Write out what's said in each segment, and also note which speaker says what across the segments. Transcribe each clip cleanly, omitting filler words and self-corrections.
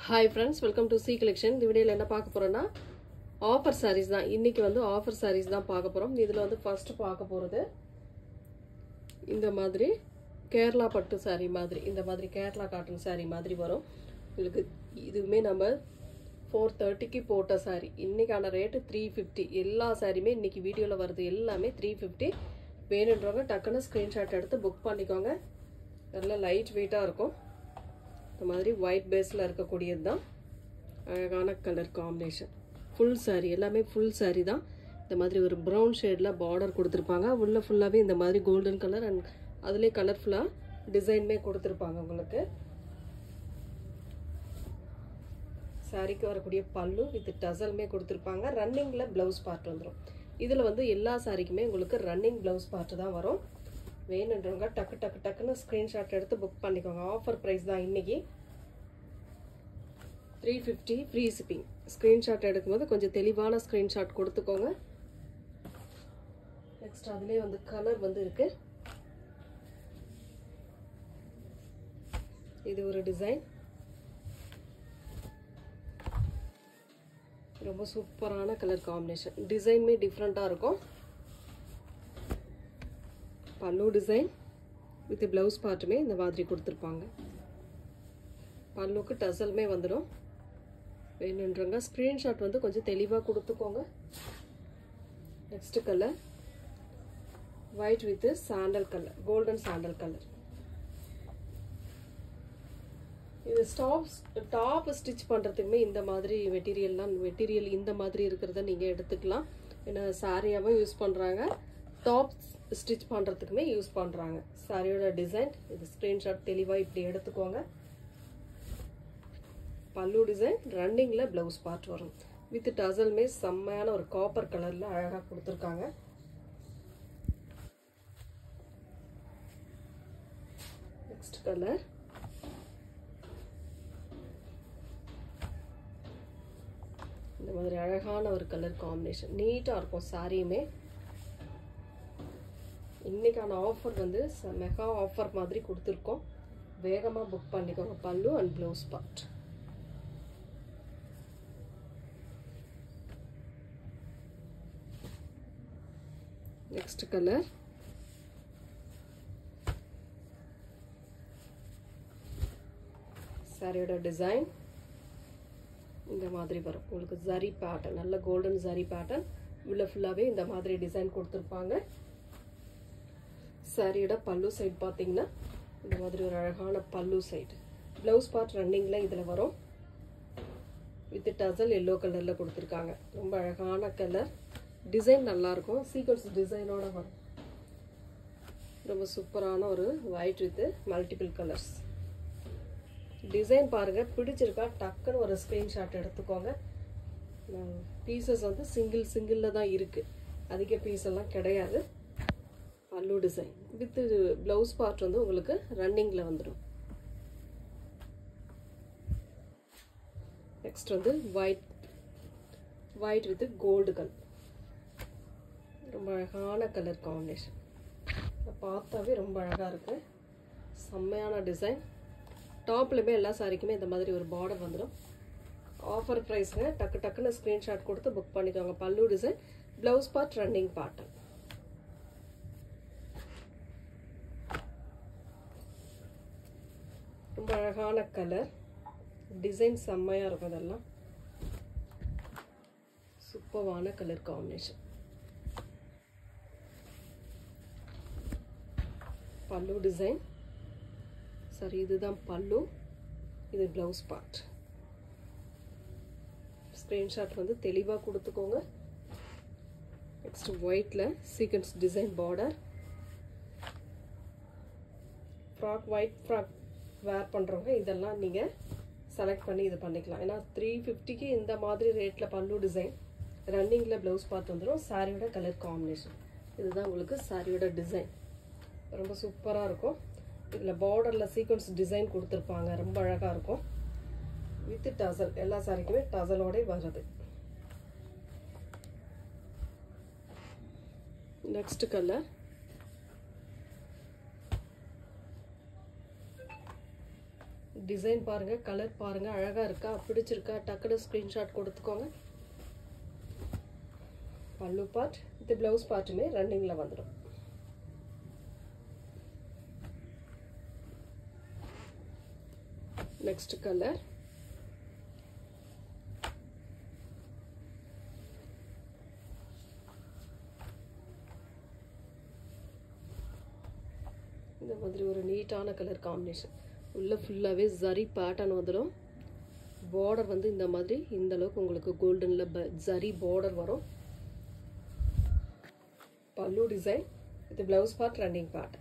Speaker 1: Hi friends, welcome to C collection. இந்த வீடியோல என்ன பார்க்க போறோம்னா ஆஃபர் sarees தான். இன்னைக்கு வந்து ஆஃபர் sarees தான் பார்க்க போறோம். இதுல வந்து ஃபர்ஸ்ட் பார்க்க போறது இந்த மாதிரி கேரளா பட்டு saree மாதிரி, இந்த மாதிரி கேரளா காட்டன் saree மாதிரி வரும். உங்களுக்கு இதுமே நம்ம 430 க்கு போட்ட saree. இன்னைக்கான ரேட் 350. எல்லா சாரியுமே இன்னைக்கு வீடியோல வருது எல்லாமே 350. வேணும்ன்றவங்க டக்குன்னு ஸ்கிரீன்ஷாட் எடுத்து புக் பண்ணிக்கோங்க. நல்ல லைட் வெயிட்டா இருக்கும். இந்த மாதிரி ஒயிட் பேஸ்ல இருக்கக்கூடியது தான் அழகான கலர் காம்பினேஷன். ஃபுல் saree எல்லாமே ஃபுல் saree தான். இந்த மாதிரி ஒரு brown ஷேட்ல border கொடுத்திருப்பாங்க. உள்ள ஃபுல்லாவே இந்த மாதிரி golden color and அதுலயே கலர்ஃபுல்லா டிசைன்மே கொடுத்திருப்பாங்க உங்களுக்கு. சாரிக்கு வரக்கூடிய பல்லு வித் டசல்மே கொடுத்திருப்பாங்க. ரன்னிங்ல ப்ளவுஸ் பார்ட் வந்துரும். இதுல வந்து எல்லா சாரிக்குமே உங்களுக்கு ரன்னிங் ப்ளவுஸ் பார்ட் தான் வரும். வேணும்ன்றவங்க டக்குன்னு ஸ்கிரீன்ஷாட் எடுத்து புக் பண்ணிக்கோங்க. ஆஃபர் பிரைஸ் தான் இன்னைக்கு 350 ஃப்ரீ ஷிப்பிங். ஸ்கிரீன்ஷாட் எடுக்கும்போது கொஞ்சம் தெளிவான ஸ்கிரீன்ஷாட் கொடுத்துக்கோங்க. நெக்ஸ்ட் அதுலயே வந்து கலர் வந்து இருக்கு. இது ஒரு டிசைன். ரொம்ப சூப்பரான கலர் காம்பினேஷன். டிசைன்மே டிஃப்ரெண்டா இருக்கும். பல்லு டிசைன் வித் பிளவுஸ் பார்ட்டுமே இந்த மாதிரி கொடுத்திருப்பாங்க. பல்லுக்கு டசல்மே வந்துடும். வேணுன்றவங்க ஸ்கிரீன்ஷாட் வந்து கொஞ்சம் தெளிவாக கொடுத்துக்கோங்க. Next colour white with sandal colour, golden sandal colour. இது டாப் ஸ்டிச் பண்ணுறதுக்குமே இந்த மாதிரி மெட்டீரியல் இந்த மாதிரி இருக்கிறத நீங்கள் எடுத்துக்கலாம். ஏன்னா சாரியாகவும் யூஸ் பண்ணுறாங்க, டாப் ஸ்டிச் பண்ணுறதுக்குமே யூஸ் பண்ணுறாங்க. சாரியோட டிசைன் இது ஸ்க்ரீன்ஷாட் தெளிவாக இப்படி எடுத்துக்கோங்க. பல்லு டிசைன் ரன்னிங்கில் ப்ளவுஸ் பார்ட் வரும். வித் டசல்மே செம்மையான ஒரு காப்பர் கலரில் அழகாக கொடுத்துருக்காங்க. நெக்ஸ்ட் கலர் இந்த மாதிரி அழகான ஒரு கலர் காம்பினேஷன். நீட்டாக இருக்கும் சாரியுமே. இன்னைக்கான ஆஃபர் வந்து மெகா ஆஃபர் மாதிரி கொடுத்துருக்கோம். வேகமாக புக் பண்ணிக்கோங்க. பல்லு and blouse part. Next colour சாரியோட டிசைன் இந்த மாதிரி வரும். உங்களுக்கு ஜரி பேட்டர்ன், நல்ல கோல்டன் ஜரி பேட்டர்ன். உள்ள ஃபுல்லாகவே இந்த மாதிரி டிசைன் கொடுத்துருப்பாங்க. சாரியோட பல்லு சைடு பார்த்தீங்கன்னா இந்த மாதிரி ஒரு அழகான பல்லு சைடு. ப்ளவுஸ் பார்ட் ரன்னிங்கில் இதில் வரும். வித் டசல் எல்லோ கலரில் கொடுத்துருக்காங்க. ரொம்ப அழகான கலர். டிசைன் நல்லாயிருக்கும். சீக்வன்ஸ் டிசைனோட வரும். ரொம்ப சூப்பரான ஒரு white with multiple colours. Design பாருங்கள், பிடிச்சிருக்கா டக்குன்னு ஒரு ஸ்க்ரீன்ஷாட் எடுத்துக்கோங்க. பீசஸ் வந்து சிங்கிளில் தான் இருக்குது, அதிக பீஸ் எல்லாம் கிடையாது. பல்லு டிசைன் வித் பிளவுஸ் பார்ட் வந்து உங்களுக்கு ரன்னிங்ல வந்துடும். நெக்ஸ்ட் வந்து ஒயிட் வித் கோல்டு கலர். ரொம்ப அழகான கலர் காம்பினேஷன். பார்த்தாவே ரொம்ப அழகா இருக்கு. செம்மையான டிசைன். டாப்லயுமே எல்லா சாரிக்குமே இந்த மாதிரி ஒரு பார்டர் வந்துடும். ஆஃபர் ப்ரைஸ்ங்க. டக்குன்னு ஸ்கிரீன்ஷாட் கொடுத்து புக் பண்ணிக்கோங்க. பல்லு design, blouse part running part. ரொம்ப அழகான கலர். டிசைன் செம்மையாக இருக்கும். இதெல்லாம் சூப்பரான கலர் காம்பினேஷன். பல்லு டிசைன். சரி, இதுதான் பல்லு, இது பிளவுஸ் பார்ட். ஸ்க்ரீன்ஷாட் வந்து தெளிவாக கொடுத்துக்கோங்க. நெக்ஸ்ட் ஒயிட்ல sequence design border. White frock wear பண்ணுறவங்க இதெல்லாம் நீங்கள் செலக்ட் பண்ணி இது பண்ணிக்கலாம். ஏன்னா 350க்கு இந்த மாதிரி ரேட்டில் பல்லு டிசைன், ரன்னிங்கில் ப்ளவுஸ் பார்த்து வந்துடும். சாரியோட கலர் காம்பினேஷன் இதுதான் உங்களுக்கு சாரியோட டிசைன். ரொம்ப சூப்பராக இருக்கும். இதில் பார்டரில் சீக்வன்ஸ் டிசைன் கொடுத்துருப்பாங்க. ரொம்ப அழகாக இருக்கும். வித் டசல், எல்லா சாரிக்குமே டசலோட வருது. நெக்ஸ்ட் கலர் டிசைன் பாருங்கள், கலர் பாருங்கள், அழகாக இருக்கா, பிடிச்சிருக்கா, டக்குனு ஸ்க்ரீன்ஷாட் கொடுத்துக்கோங்க. பல்லு பார்ட் இது ப்ளவுஸ் பார்ட்டுமே ரன்னிங்கில் வந்துடும். நெக்ஸ்ட் கலர் இந்த மாதிரி ஒரு நீட்டான கலர் காம்பினேஷன். உள்ள ஃபுல்லாகவே ஜரி பேட்டர்ன் வந்துடும். பார்டர் வந்து இந்த மாதிரி இந்த அளவுக்கு உங்களுக்கு கோல்டனில் ஜரி பார்டர் வரும். பல்லு டிசைன் இது blouse part running part.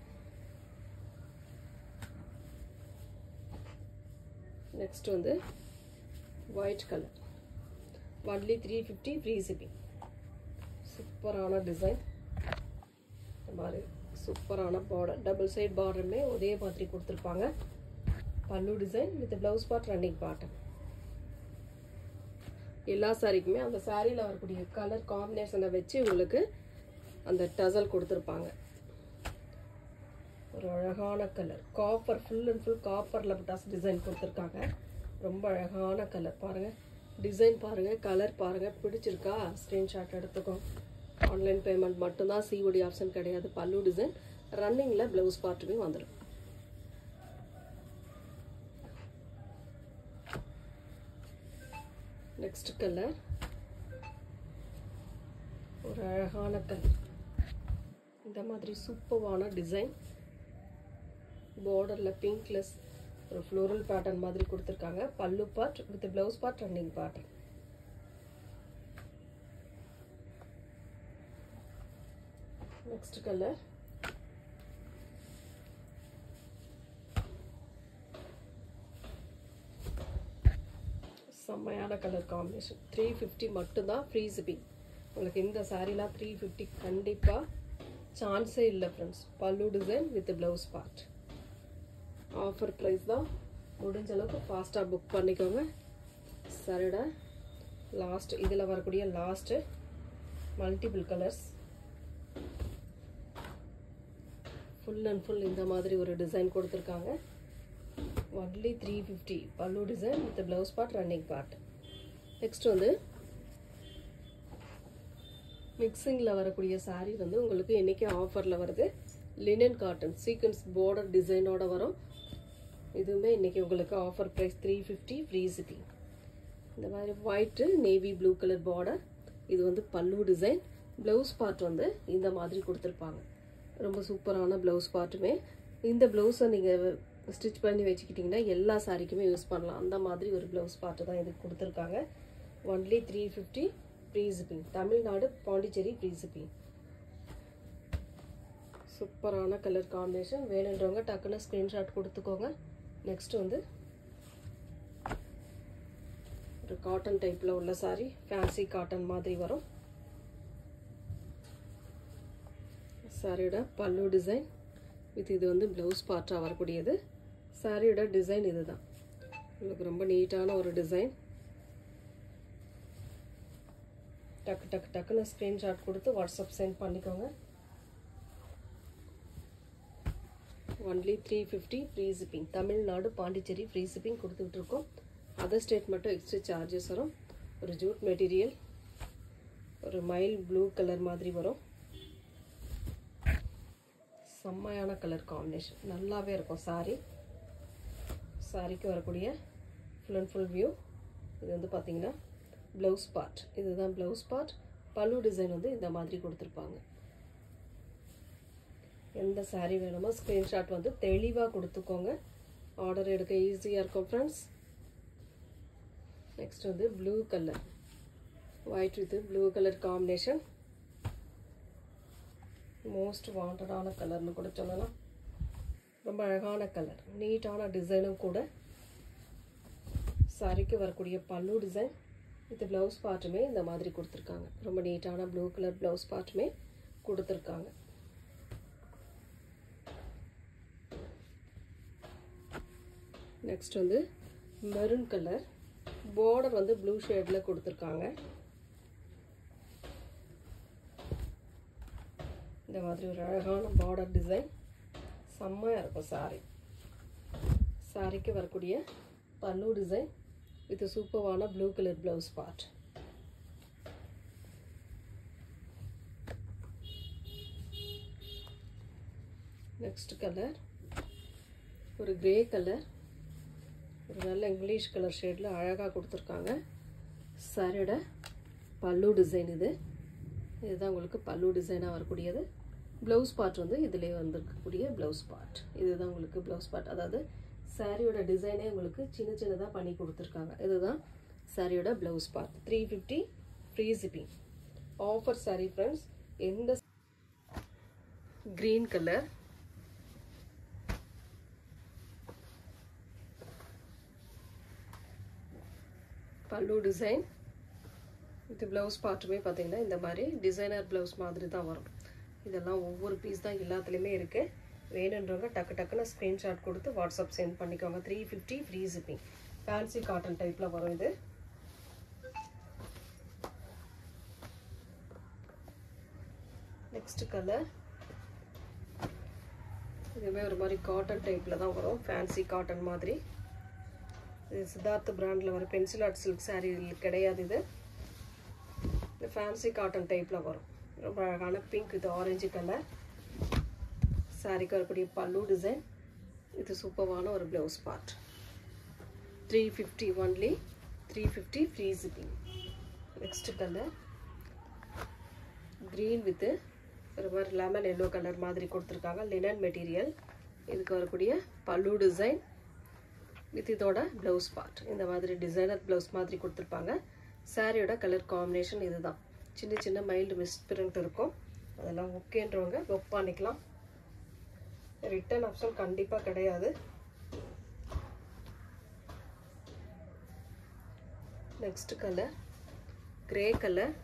Speaker 1: Next வந்து white colour, only 350 free shipping. சூப்பரான டிசைன். இந்த மாதிரி சூப்பரான பார்டர், டபுள் சைட் பார்டருமே ஒரே மாதிரி கொடுத்துருப்பாங்க. பல்லு design with blouse part running part. எல்லா சாரிக்குமே அந்த சாரியில் வரக்கூடிய கலர் காம்பினேஷனை வச்சு உங்களுக்கு அந்த டசல் கொடுத்துருப்பாங்க. ஒரு அழகான colour copper, full and full காப்பரில் டஸ் டிசைன் கொடுத்துருக்காங்க. ரொம்ப அழகான கலர் பாருங்கள், டிசைன் பாருங்கள், கலர் பாருங்கள், பிடிச்சிருக்கா ஸ்க்ரீன்ஷாட் எடுத்துக்கோ. ஆன்லைன் பேமெண்ட் மட்டும்தான், சிஓடி ஆப்ஷன் கிடையாது. பல்லு டிசைன் ரன்னிங்கில் ப்ளவுஸ் பார்ட்டுமே வந்துடும். நெக்ஸ்ட் கலர் ஒரு அழகான கலர். இந்த மாதிரி சூப்பரான டிசைன், பார்டரில் பிங்க்லெஸ் ஒரு ஃப்ளோரல் பேட்டர்ன் மாதிரி கொடுத்துருக்காங்க. பல்லு part with blouse part running part. Next colour செம்மையான கலர் காம்பினேஷன். 350 மட்டும்தான் ஃப்ரீ ஷிப்பிங். உங்களுக்கு இந்த சாரீலாம் 350 கண்டிப்பாக சான்ஸே இல்லை ஃப்ரெண்ட்ஸ். பல்லு design with blouse part. Offer price தான், முடிஞ்ச அளவுக்கு ஃபாஸ்ட்டாக புக் பண்ணிக்கோங்க. சரிடா லாஸ்ட், இதில் வரக்கூடிய last multiple colours, full and full இந்த மாதிரி ஒரு டிசைன் கொடுத்துருக்காங்க. ஒன்லி 350 பல்லு design with blouse part running part. Next வந்து மிக்சிங்கில் வரக்கூடிய சாரீ வந்து உங்களுக்கு இன்றைக்கி ஆஃபரில் வருது. லினன் காட்டன் சீக்வன்ஸ் பார்டர் டிசைனோட வரும். இதுவுமே இன்றைக்கி உங்களுக்கு ஆஃபர் ப்ரைஸ் 350 ஃப்ரீ ஷிப்பிங். இந்த மாதிரி white navy blue colour border. இது வந்து பல்லு டிசைன். ப்ளவுஸ் பார்ட் வந்து இந்த மாதிரி கொடுத்துருப்பாங்க. ரொம்ப சூப்பரான ப்ளவுஸ் பார்ட்டுமே. இந்த ப்ளவுஸை நீங்கள் ஸ்டிச் பண்ணி வச்சுக்கிட்டிங்கன்னா எல்லா சாரிக்குமே யூஸ் பண்ணலாம். அந்த மாதிரி ஒரு ப்ளவுஸ் பார்ட்டு தான் இதுக்கு கொடுத்துருக்காங்க. Only 350 free shipping. Tamil Nadu, Pondicherry free shipping. சூப்பரான கலர் காம்பினேஷன். வேணுன்றவங்க டக்குன்னு ஸ்க்ரீன்ஷாட் கொடுத்துக்கோங்க. நெக்ஸ்ட் வந்து ஒரு காட்டன் டைப்பில் உள்ள சாரி, ஃபேன்சி காட்டன் மாதிரி வரும். சாரியோட பல்லு டிசைன் வித் இது வந்து ப்ளவுஸ் பார்ட்டாக வரக்கூடியது. சாரியோட டிசைன் இது தான். உங்களுக்கு ரொம்ப நீட்டான ஒரு டிசைன். டக்கு டக்கு டக்குன்னு ஸ்க்ரீன்ஷாட் கொடுத்து வாட்ஸ்அப் சென்ட் பண்ணிக்கோங்க. Only 350 free shipping. Tamil Nadu, Pondicherry free shipping கொடுத்துட்ருக்கோம். அதர் ஸ்டேட் மட்டும் எக்ஸ்ட்ரா சார்ஜஸ் வரும். ஒரு ஜூட் மெட்டீரியல், ஒரு மைல் ப்ளூ கலர் மாதிரி வரும். செம்மையான கலர் காம்பினேஷன், நல்லாவே இருக்கும் சாரி. சாரிக்கு வரக்கூடிய ஃபுல் அண்ட் ஃபுல் வியூ. இது வந்து பார்த்தீங்கன்னா ப்ளவுஸ் பார்ட். இதுதான் ப்ளவுஸ் பார்ட். பல்லு டிசைன் வந்து இந்த மாதிரி கொடுத்துருப்பாங்க. எந்த சாரி வேணுமோ ஸ்க்ரீன்ஷாட் வந்து தெளிவாக கொடுத்துக்கோங்க. ஆர்டர் எடுக்க ஈஸியாக இருக்கும் ஃப்ரெண்ட்ஸ். நெக்ஸ்ட் வந்து blue colour, white with blue colour combination. Most வாண்டடான கலர்னு கூட சொல்லலாம். ரொம்ப அழகான கலர், நீட்டான டிசைனும் கூட. சாரிக்கு வரக்கூடிய பல்லு டிசைன் வித் ப்ளவுஸ் பார்ட்டுமே இந்த மாதிரி கொடுத்துருக்காங்க. ரொம்ப நீட்டான ப்ளூ கலர் ப்ளவுஸ் பார்ட்டுமே கொடுத்துருக்காங்க. நெக்ஸ்ட் வந்து மெரூன் கலர். பார்டர் வந்து ப்ளூ ஷேடில் கொடுத்துருக்காங்க. இந்த மாதிரி ஒரு அழகான பார்டர் டிசைன். செம்மையாக இருக்கும் சாரி. சாரிக்கு வரக்கூடிய பல்லு டிசைன் வித் சூப்பரான blue colour blouse part. Next colour ஒரு கிரே கலர், ஒரு நல்ல இங்கிலீஷ் கலர் ஷேடில் அழகாக கொடுத்துருக்காங்க. சாரியோட பல்லு டிசைன் இதுதான் உங்களுக்கு பல்லு டிசைனாக வரக்கூடியது. ப்ளவுஸ் பார்ட் வந்து இதிலே வந்துருக்கக்கூடிய ப்ளவுஸ் பார்ட். இதுதான் உங்களுக்கு ப்ளவுஸ் பார்ட். அதாவது சாரியோட டிசைனே உங்களுக்கு சின்ன சின்னதாக பண்ணி கொடுத்துருக்காங்க. இதுதான் சாரியோட blouse part. 350 free shipping. Offer sorry friends. எந்த க்ரீன் கலர், பல்லு டிசைன் இது ப்ளவுஸ் பார்ட்டுமே பார்த்தீங்கன்னா இந்த மாதிரி டிசைனர் ப்ளவுஸ் மாதிரி தான் வரும். இதெல்லாம் ஒவ்வொரு பீஸ் தான் எல்லாத்துலேயுமே இருக்குது. வேணுன்றவங்க டக்கு டக்குன்னு ஸ்க்ரீன்ஷாட் கொடுத்து வாட்ஸ்அப் சென்ட் பண்ணிக்கோங்க. 350 ஃப்ரீ ஷிப்பிங். ஃபேன்சி காட்டன் டைப்பில் வரும் இது. நெக்ஸ்ட் கலர் இதுவுமே ஒரு மாதிரி காட்டன் டைப்பில் தான் வரும். ஃபேன்சி காட்டன் மாதிரி. இது சித்தார்த் பிராண்டில் வர பென்சில் ஆர்ட் சில்க் சாரீ கிடையாது. இது ஃபேன்சி காட்டன் டைப்பில் வரும். ரொம்ப அழகான பிங்க் இது ஆரஞ்சு கலர். சாரிக்கு வரக்கூடிய பல்லு டிசைன். இது சூப்பரான ஒரு blouse part. 350 only. 350 free shipping. Next colour green with ஒரு மாதிரி லெமன் எல்லோ கலர் மாதிரி கொடுத்துருக்காங்க. Linen material. இதுக்கு வரக்கூடிய பல்லு டிசைன் வித் இதோட ப்ளவுஸ் பார்ட். இந்த மாதிரி டிசைனர் ப்ளவுஸ் மாதிரி கொடுத்துருப்பாங்க. சாரியோட கலர் காம்பினேஷன் இதுதான். சின்ன சின்ன மைல்டு மிஸ்ட் பிரிண்ட் இருக்கும். அதெல்லாம் ஓகேன்றவங்க புக் பண்ணிக்கலாம். ரிட்டர்ன் ஆப்ஷன் கண்டிப்பாக கிடையாது. Next colour grey colour.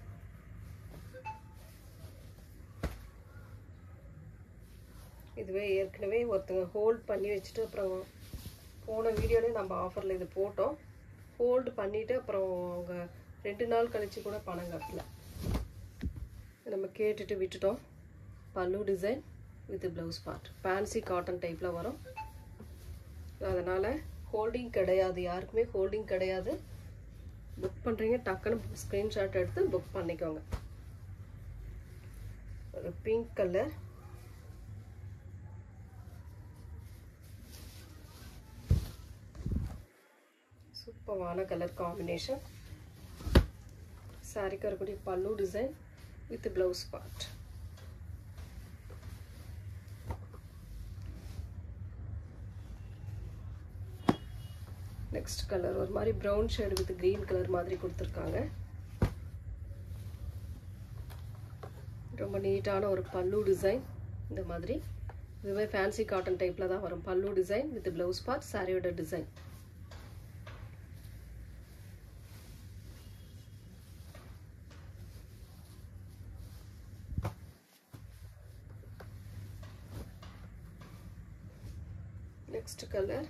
Speaker 1: இதுவே ஏற்கனவே ஒருத்தங்க ஹோல்ட் பண்ணி வச்சுட்டு அப்புறம் போன வீடியோலேயே நம்ம ஆஃபரில் இது போட்டோம். ஹோல்டு பண்ணிவிட்டு அப்புறம் அவங்க 2 நாள் கழித்து கூட பணம் கட்டல. நம்ம கேட்டுட்டு விட்டுட்டோம். பல்லு design with blouse part. Fancy cotton டைப்பில் வரும். அதனால் ஹோல்டிங் கிடையாது. யாருக்குமே ஹோல்டிங் கிடையாது. புக் பண்ணுறீங்க டக்குன்னு ஸ்க்ரீன்ஷாட் எடுத்து புக் பண்ணிக்கோங்க. ஒரு பிங்க் கலர். சூப்பரான கலர் காம்பினேஷன். சாரிக்கு வரக்கூடிய பல்லு design with blouse part. Next colour ஒரு மாதிரி brown shade with green colour மாதிரி கொடுத்துருக்காங்க. ரொம்ப நீட்டான ஒரு பல்லு டிசைன். இந்த மாதிரி இதுவே ஃபேன்சி காட்டன் டைப்பில் தான் வரும். பல்லு டிசைன் வித் ப்ளவுஸ் பார்ட். சாரியோட டிசைன். நெக்ஸ்ட் கலர்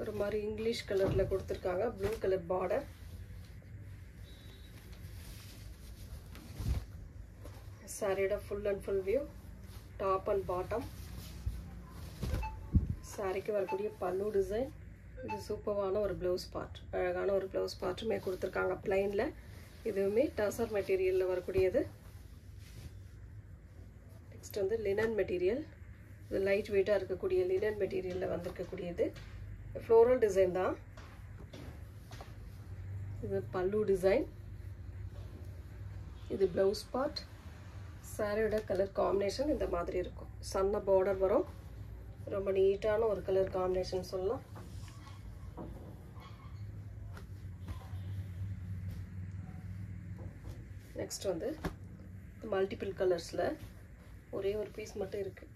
Speaker 1: ஒரு மாதிரி இங்கிலீஷ் கலரில் கொடுத்துருக்காங்க. Blue colour border. சாரியோட full and full view. Top and bottom. சாரிக்கு வரக்கூடிய பல்லு டிசைன். இது சூப்பரான ஒரு ப்ளவுஸ் பார்ட். அழகான ஒரு ப்ளவுஸ் பார்ட்டுமே கொடுத்துருக்காங்க பிளைனில். இதுவுமே டசர் மெட்டீரியலில் வரக்கூடியது. நெக்ஸ்ட் வந்து லினன் மெட்டீரியல். இது லைட் வெயிட்டாக இருக்கக்கூடிய லினன் மெட்டீரியலில் வந்திருக்கக்கூடியது. ஃப்ளோரல் டிசைன் தான். இது பல்லு டிசைன். இது ப்ளவுஸ் பார்ட். சாரியோட கலர் காம்பினேஷன் இந்த மாதிரி இருக்கும். சன்ன பார்டர் வரும். ரொம்ப நீட்டான ஒரு கலர் காம்பினேஷன் சொல்லலாம். நெக்ஸ்ட் வந்து மல்டிபிள் கலர்ஸில் ஒரே ஒரு பீஸ் மட்டும் இருக்குது.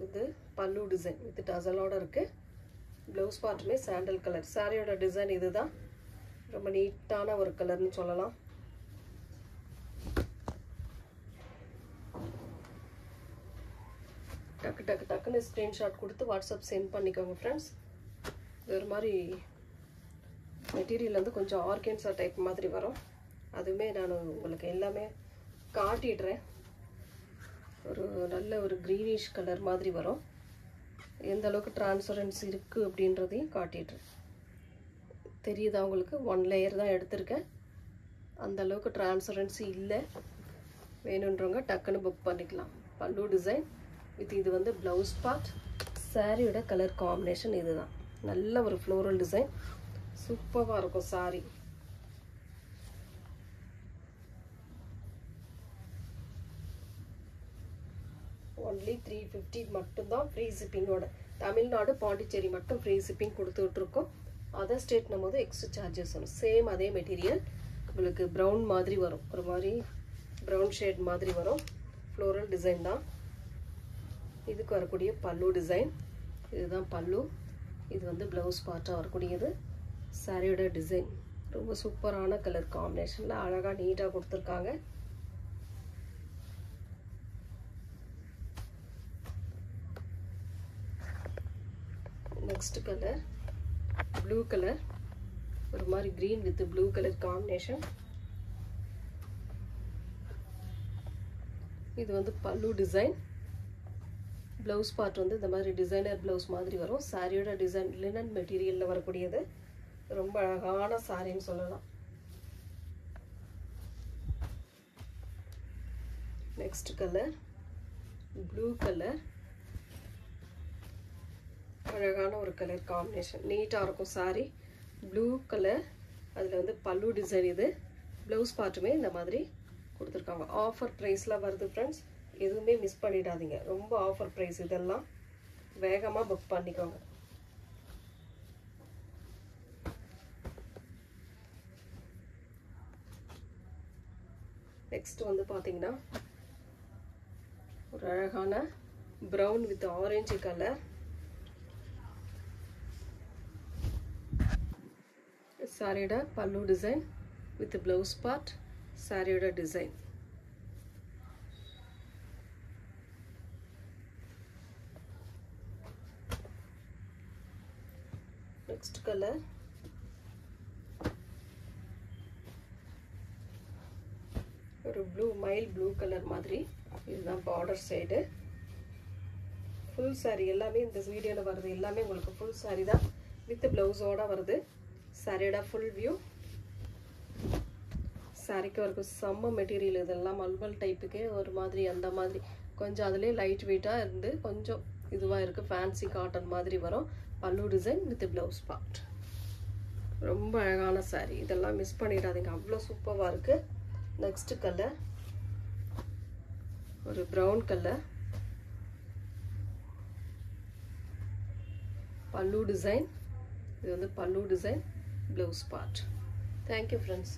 Speaker 1: இது பல்லு டிசைன் வித் டசலோட இருக்குது. ப்ளவுஸ் பார்ட்டுமே சாண்டல் கலர். சாரியோட டிசைன் இதுதான். ரொம்ப நீட்டான ஒரு கலர்னு சொல்லலாம். டக்கு டக்கு டக்குன்னு ஸ்க்ரீன்ஷாட் கொடுத்து வாட்ஸ்அப் சென்ட் பண்ணிக்கோங்க ஃப்ரெண்ட்ஸ். இது ஒரு மாதிரி மெட்டீரியல் வந்து கொஞ்சம் ஆர்கன்சா டைப் மாதிரி வரும். அதுவுமே நான் உங்களுக்கு எல்லாமே காட்டிடுறேன். ஒரு நல்ல ஒரு க்ரீனிஷ் கலர் மாதிரி வரும். எந்த அளவுக்கு டிரான்ஸ்பரன்சி இருக்குது அப்படின்றதையும் காட்டிட்டு தெரியுதா உங்களுக்கு? 1 லேயர் தான் எடுத்திருக்கேன். அந்த அளவுக்கு டிரான்ஸ்பரன்சி இல்லை. வேணுன்றவங்க டக்குன்னு புக் பண்ணிக்கலாம். பல்லு டிசைன் வித் இது வந்து ப்ளவுஸ் பார்ட். சாரியோட கலர் காம்பினேஷன் இதுதான். நல்ல ஒரு ஃப்ளோரல் டிசைன், சூப்பராக இருக்கும் சாரி. ஒன்லி 350 மட்டும்தான் ஃப்ரீ ஷிப்பிங்கோட. தமிழ்நாடு பாண்டிச்சேரி மட்டும் ஃப்ரீ ஷிப்பிங் கொடுத்துட்ருக்கோம். அதர் ஸ்டேட்னும் போது எக்ஸ்ட்ரா சார்ஜஸ் வரும். சேம் அதே மெட்டீரியல் உங்களுக்கு ப்ரௌன் மாதிரி வரும், ஒரு மாதிரி ப்ரௌன் ஷேட் மாதிரி வரும். ஃப்ளோரல் டிசைன் தான். இதுக்கு வரக்கூடிய பல்லு டிசைன் இதுதான் பல்லு. இது வந்து ப்ளவுஸ் பார்ட்டாக வரக்கூடியது. சாரியோட டிசைன் ரொம்ப சூப்பரான கலர் காம்பினேஷனில் அழகாக நீட்டாக கொடுத்துருக்காங்க. நெக்ஸ்ட் கலர் ப்ளூ கலர், ஒரு மாதிரி green with blue colour combination. இது வந்து பல்லு டிசைன். ப்ளவுஸ் பார்ட் வந்து இந்த மாதிரி டிசைனர் ப்ளவுஸ் மாதிரி வரும். சாரியோட டிசைன் லினன் மெட்டீரியலில் வரக்கூடியது. ரொம்ப அழகான சாரின்னு சொல்லலாம். நெக்ஸ்ட் கலர் ப்ளூ கலர், அழகான ஒரு கலர் காம்பினேஷன், நீட்டாக இருக்கும் சாரி. ப்ளூ கலர், அதில் வந்து பல்லு டிசைன். இது ப்ளவுஸ் பார்ட்டுமே இந்த மாதிரி கொடுத்துருக்காங்க. ஆஃபர் ப்ரைஸில் வருது ஃப்ரெண்ட்ஸ், எதுவுமே மிஸ் பண்ணிடாதீங்க. ரொம்ப ஆஃபர் ப்ரைஸ் இதெல்லாம், வேகமாக புக் பண்ணிக்கோங்க. நெக்ஸ்ட் வந்து பார்த்தீங்கன்னா ஒரு அழகான ப்ரௌன் வித் ஆரஞ்சு கலர். சாரியோட பல்லு டிசைன் வித் ப்ளவுஸ் பார்ட். சாரியோட டிசைன் நெக்ஸ்ட் கலர் ஒரு ப்ளூ, மைல் ப்ளூ கலர் மாதிரி. இதுதான் பார்டர் சைடு. ஃபுல் சாரி எல்லாமே இந்த வீடியோவில் வருது எல்லாமே உங்களுக்கு ஃபுல் சாரி தான் வித் ப்ளவுஸோட வருது. சாரியோட ஃபுல் வியூ. சாரிக்கு வரைக்கும் செம்ம மெட்டீரியல். இதெல்லாம் மல்மல் டைப்புக்கு ஒரு மாதிரி அந்த மாதிரி கொஞ்சம் அதுலேயே லைட் வெயிட்டாக இருந்து கொஞ்சம் இதுவாக இருக்குது. ஃபேன்சி காட்டன் மாதிரி வரும். பல்லு டிசைன் வித் ப்ளவுஸ் பார்ட். ரொம்ப அழகான சாரி, இதெல்லாம் மிஸ் பண்ணிடாதீங்க, அவ்வளோ சூப்பராக இருக்குது. நெக்ஸ்ட் கலர் ஒரு ப்ரௌன் கலர். பல்லு டிசைன், இது வந்து பல்லு design blouse part. Thank you friends.